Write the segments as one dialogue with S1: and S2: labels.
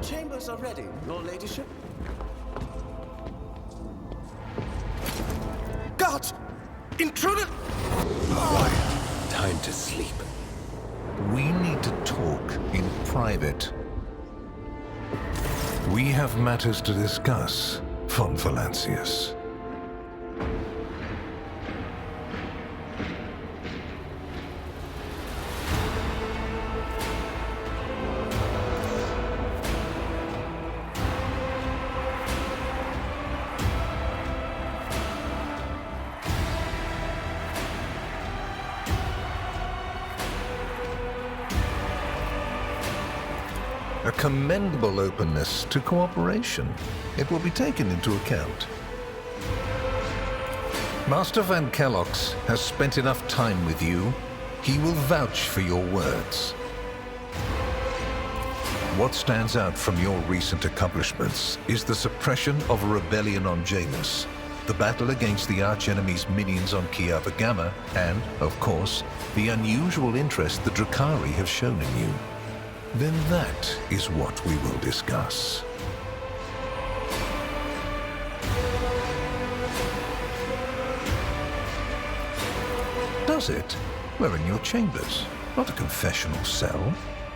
S1: chambers are ready, your ladyship. Guards! Intruder!
S2: Time to sleep.
S3: We need to talk in private. We have matters to discuss, von Valancius. A commendable openness to cooperation. It will be taken into account. Master Van Kellox has spent enough time with you. He will vouch for your words. What stands out from your recent accomplishments is the suppression of a rebellion on Janus, the battle against the archenemy's minions on Kiava Gamma, and, of course, the unusual interest the Drakari have shown in you. Then that is what we will discuss. Does it? We're in your chambers, not a confessional cell.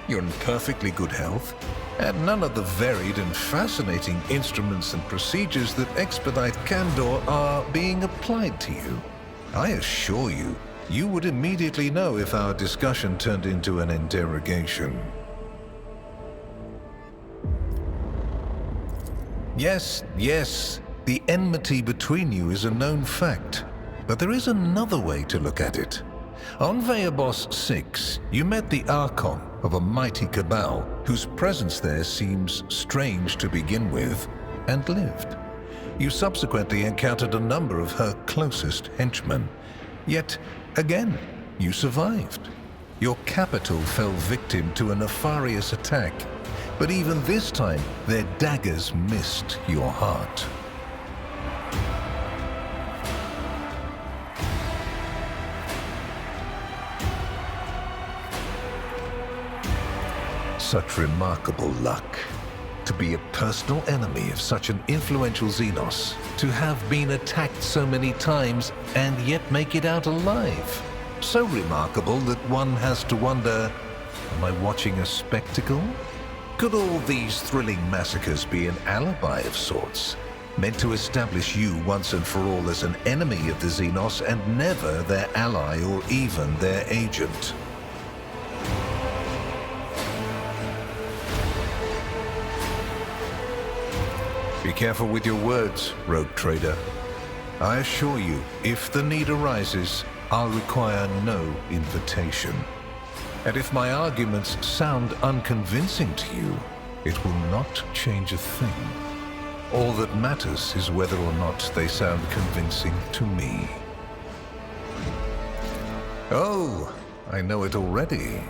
S3: You're in perfectly good health, and none of the varied and fascinating instruments and procedures that expedite Candor are being applied to you. I assure you, you would immediately know if our discussion turned into an interrogation. Yes, the enmity between you is a known fact. But there is another way to look at it. On Veabos 6, you met the Archon of a mighty cabal, whose presence there seems strange to begin with, and lived. You subsequently encountered a number of her closest henchmen. Yet, again, you survived. Your capital fell victim to a nefarious attack. But even this time, their daggers missed your heart. Such remarkable luck. To be a personal enemy of such an influential Xenos, to have been attacked so many times and yet make it out alive. So remarkable that one has to wonder, am I watching a spectacle? Could all these thrilling massacres be an alibi of sorts, meant to establish you once and for all as an enemy of the Xenos and never their ally or even their agent? Be careful with your words, rogue trader. I assure you, if the need arises, I'll require no invitation. And if my arguments sound unconvincing to you, it will not change a thing. All that matters is whether or not they sound convincing to me. Oh, I know it already.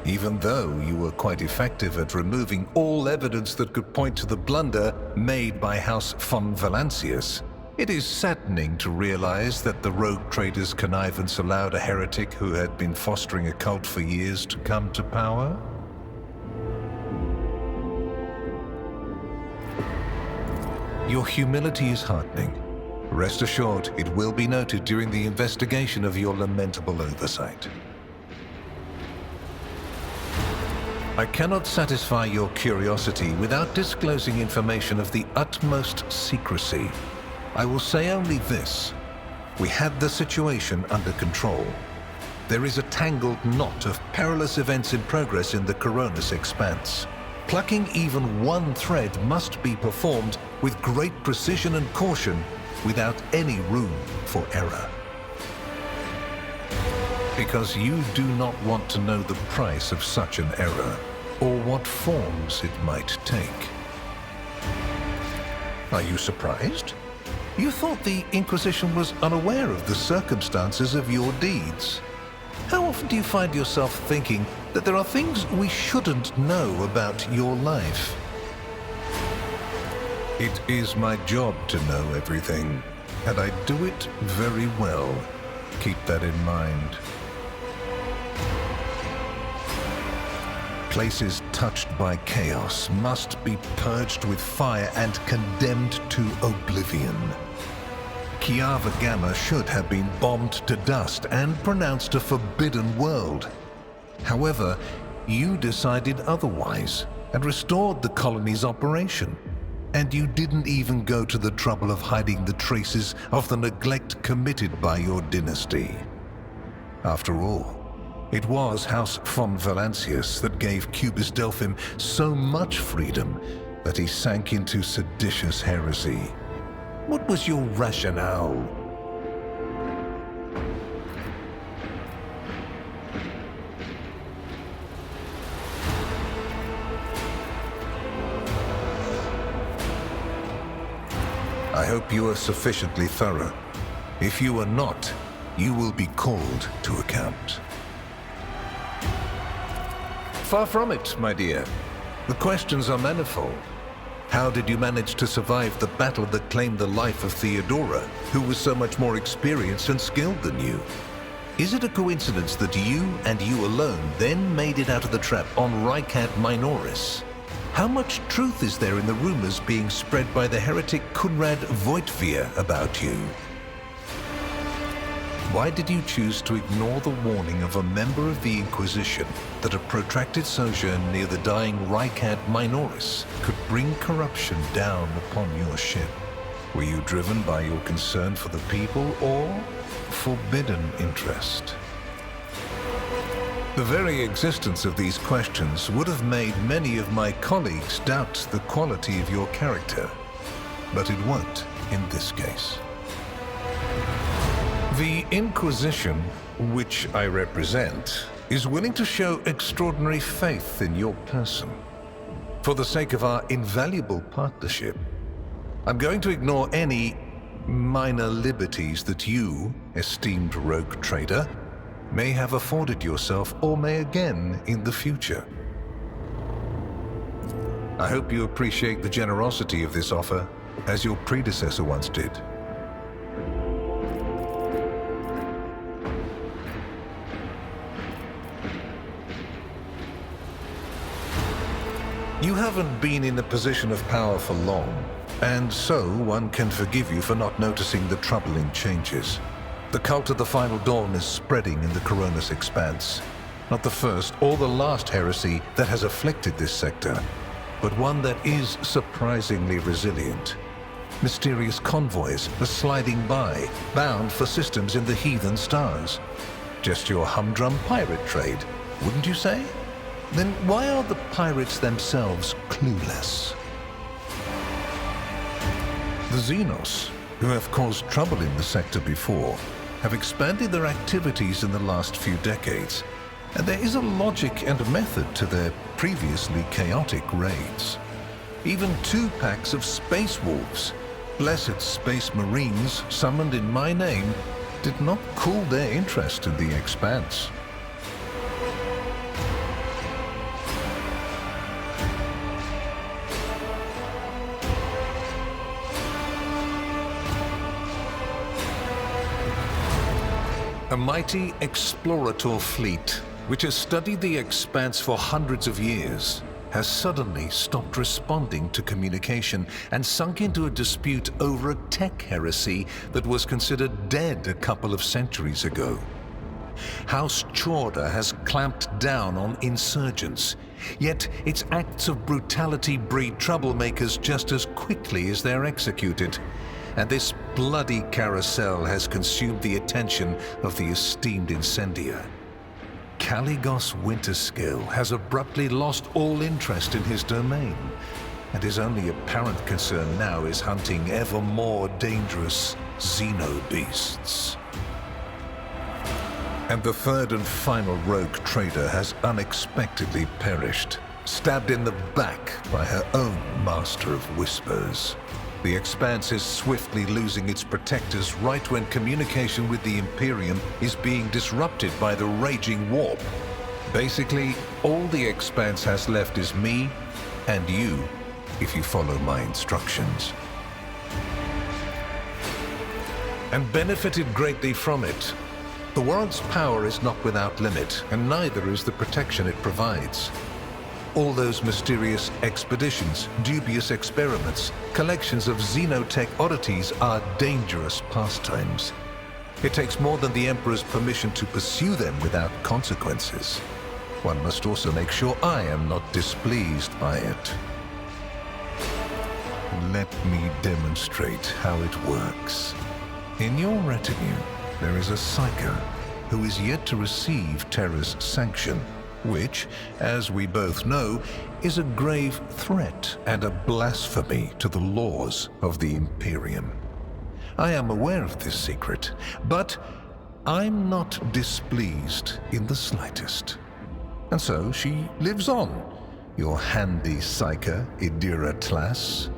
S3: Even though you were quite effective at removing all evidence that could point to the blunder made by House von Valancius, it is saddening to realize that the rogue trader's connivance allowed a heretic who had been fostering a cult for years to come to power. Your humility is heartening. Rest assured, it will be noted during the investigation of your lamentable oversight. I cannot satisfy your curiosity without disclosing information of the utmost secrecy. I will say only this. We had the situation under control. There is a tangled knot of perilous events in progress in the Coronis expanse. Plucking even one thread must be performed with great precision and caution, without any room for error. Because you do not want to know the price of such an error, or what forms it might take. Are you surprised? You thought the Inquisition was unaware of the circumstances of your deeds. How often do you find yourself thinking that there are things we shouldn't know about your life? It is my job to know everything, and I do it very well. Keep that in mind. Places touched by chaos must be purged with fire and condemned to oblivion. Kiava Gamma should have been bombed to dust and pronounced a forbidden world. However, you decided otherwise and restored the colony's operation. And you didn't even go to the trouble of hiding the traces of the neglect committed by your dynasty. After all, it was House von Valancius that gave Cubus Delphim so much freedom that he sank into seditious heresy. What was your rationale? I hope you are sufficiently thorough. If you are not, you will be called to account. Far from it, my dear. The questions are manifold. How did you manage to survive the battle that claimed the life of Theodora, who was so much more experienced and skilled than you? Is it a coincidence that you and you alone then made it out of the trap on Rycat Minoris? How much truth is there in the rumors being spread by the heretic Kunrad Voitvia about you? Why did you choose to ignore the warning of a member of the Inquisition that a protracted sojourn near the dying Rycat Minoris could bring corruption down upon your ship? Were you driven by your concern for the people or forbidden interest? The very existence of these questions would have made many of my colleagues doubt the quality of your character, but it won't in this case. The Inquisition, which I represent, is willing to show extraordinary faith in your person. For the sake of our invaluable partnership, I'm going to ignore any minor liberties that you, esteemed rogue trader, may have afforded yourself or may again in the future. I hope you appreciate the generosity of this offer, as your predecessor once did. You haven't been in a position of power for long, and so one can forgive you for not noticing the troubling changes. The cult of the Final Dawn is spreading in the Coronis Expanse. Not the first or the last heresy that has afflicted this sector, but one that is surprisingly resilient. Mysterious convoys are sliding by, bound for systems in the heathen stars. Just your humdrum pirate trade, wouldn't you say? Then why are the pirates themselves clueless? The Xenos, who have caused trouble in the sector before, have expanded their activities in the last few decades, and there is a logic and method to their previously chaotic raids. Even 2 packs of Space Wolves, blessed Space Marines summoned in my name, did not cool their interest in the Expanse. A mighty explorator fleet, which has studied the Expanse for hundreds of years, has suddenly stopped responding to communication and sunk into a dispute over a tech heresy that was considered dead a couple of centuries ago. House Chorda has clamped down on insurgents, yet its acts of brutality breed troublemakers just as quickly as they're executed. And this bloody carousel has consumed the attention of the esteemed incendiar. Caligos Winterskill has abruptly lost all interest in his domain, and his only apparent concern now is hunting ever more dangerous xenobeasts. And the third and final rogue trader has unexpectedly perished, stabbed in the back by her own master of whispers. The Expanse is swiftly losing its protectors right when communication with the Imperium is being disrupted by the raging warp. Basically, all the Expanse has left is me and you, if you follow my instructions. And benefited greatly from it. The Warrant's power is not without limit, and neither is the protection it provides. All those mysterious expeditions, dubious experiments, collections of xenotech oddities are dangerous pastimes. It takes more than the Emperor's permission to pursue them without consequences. One must also make sure I am not displeased by it. Let me demonstrate how it works. In your retinue, there is a psyker who is yet to receive Terra's sanction, which, as we both know, is a grave threat and a blasphemy to the laws of the Imperium. I am aware of this secret, but I'm not displeased in the slightest. And so she lives on, your handy psyker, Idira Tlas.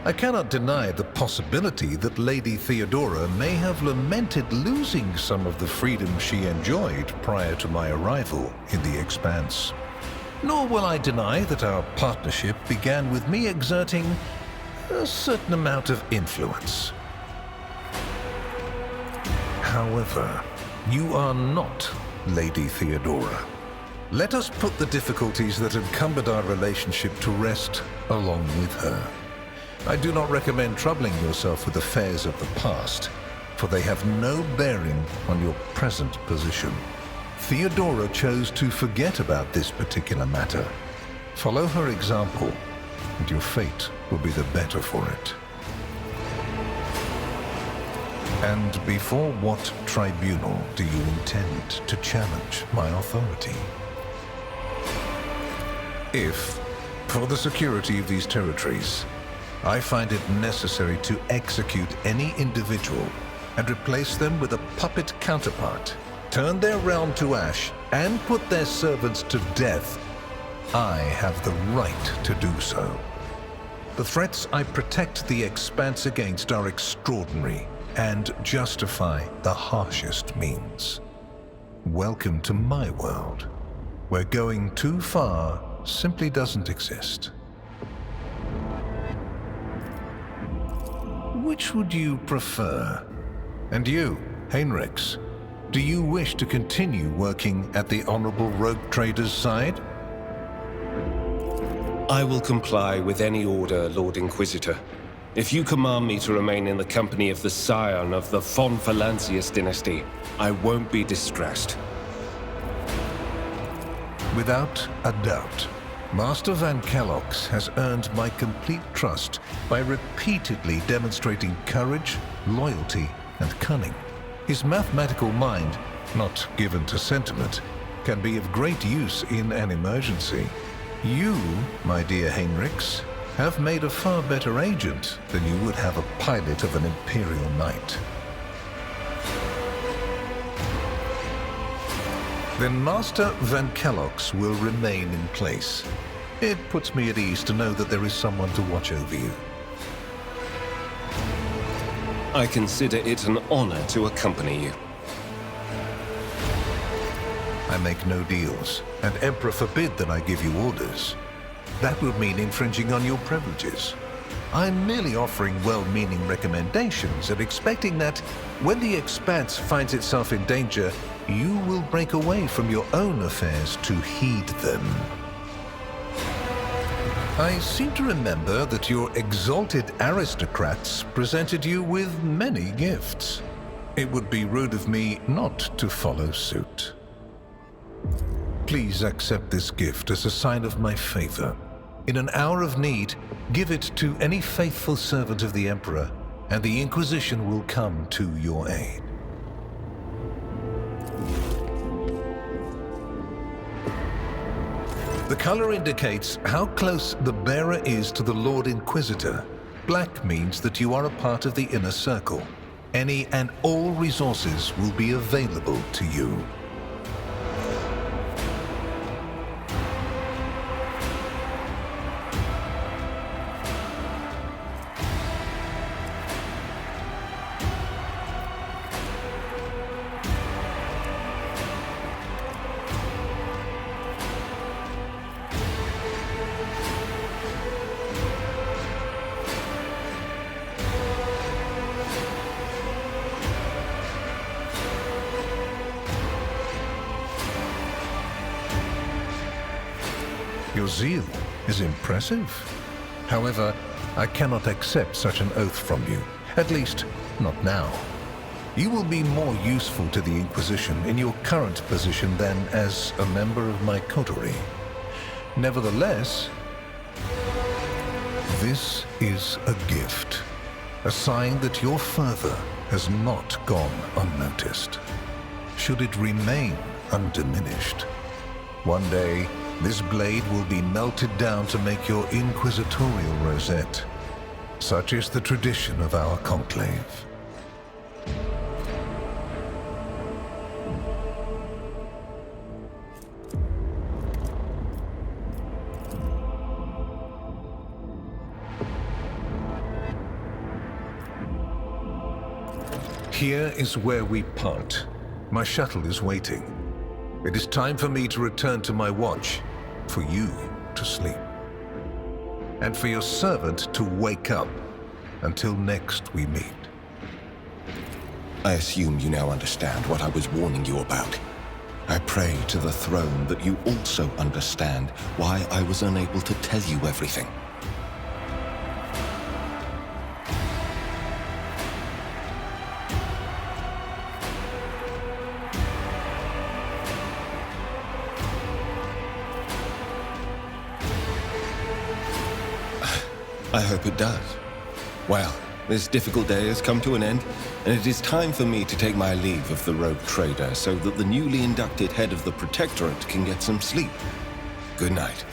S3: I cannot deny the possibility that Lady Theodora may have lamented losing some of the freedom she enjoyed prior to my arrival in the Expanse. Nor will I deny that our partnership began with me exerting a certain amount of influence. However, you are not Lady Theodora. Let us put the difficulties that encumbered our relationship to rest along with her. I do not recommend troubling yourself with affairs of the past, for they have no bearing on your present position. Theodora chose to forget about this particular matter. Follow her example, and your fate will be the better for it. And before what tribunal do you intend to challenge my authority? If, for the security of these territories, I find it necessary to execute any individual and replace them with a puppet counterpart, turn their realm to ash, and put their servants to death, I have the right to do so. The threats I protect the Expanse against are extraordinary and justify the harshest means. Welcome to my world, where going too far simply doesn't exist. Which would you prefer? And you, Heinrichs, do you wish to continue working at the Honorable Rogue Trader's side?
S2: I will comply with any order, Lord Inquisitor. If you command me to remain in the company of the scion of the von Valancius dynasty, I won't be distressed.
S3: Without a doubt. Master Van Kellogg's has earned my complete trust by repeatedly demonstrating courage, loyalty, and cunning. His mathematical mind, not given to sentiment, can be of great use in an emergency. You, my dear Heinrichs, have made a far better agent than you would have a pilot of an Imperial Knight. Then Master Van Kellogg's will remain in place. It puts me at ease to know that there is someone to watch over you.
S2: I consider it an honor to accompany you.
S3: I make no deals, and Emperor forbid that I give you orders. That would mean infringing on your privileges. I'm merely offering well-meaning recommendations and expecting that, when the Expanse finds itself in danger, you will break away from your own affairs to heed them. I seem to remember that your exalted aristocrats presented you with many gifts. It would be rude of me not to follow suit. Please accept this gift as a sign of my favor. In an hour of need, give it to any faithful servant of the Emperor, and the Inquisition will come to your aid. The color indicates how close the bearer is to the Lord Inquisitor. Black means that you are a part of the inner circle. Any and all resources will be available to you. Your zeal is impressive. However, I cannot accept such an oath from you, at least not now. You will be more useful to the Inquisition in your current position than as a member of my coterie. Nevertheless, this is a gift, a sign that your fervor has not gone unnoticed. Should it remain undiminished, one day this blade will be melted down to make your inquisitorial rosette. Such is the tradition of our conclave. Here is where we part. My shuttle is waiting. It is time for me to return to my watch, for you to sleep, and for your servant to wake up. Until next we meet.
S2: I assume you now understand what I was warning you about. I pray to the throne that you also understand why I was unable to tell you everything. I hope it does. Well, this difficult day has come to an end, and it is time for me to take my leave of the rogue trader so that the newly inducted head of the Protectorate can get some sleep. Good night.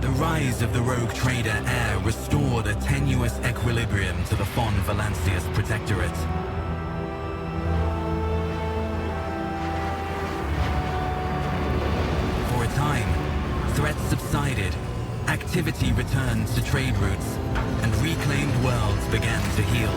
S4: The rise of the rogue trader heir restored a tenuous equilibrium to the Fon Valancius Protectorate. For a time, threats subsided, activity returned to trade routes, and reclaimed worlds began to heal.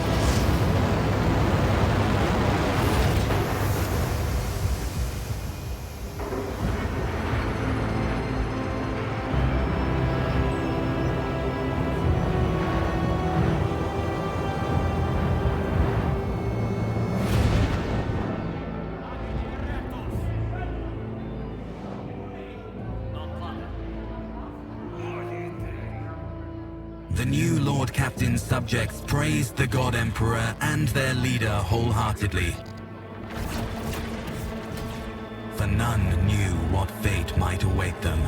S4: The new Lord Captain's subjects praised the God Emperor and their leader wholeheartedly. For none knew what fate might await them.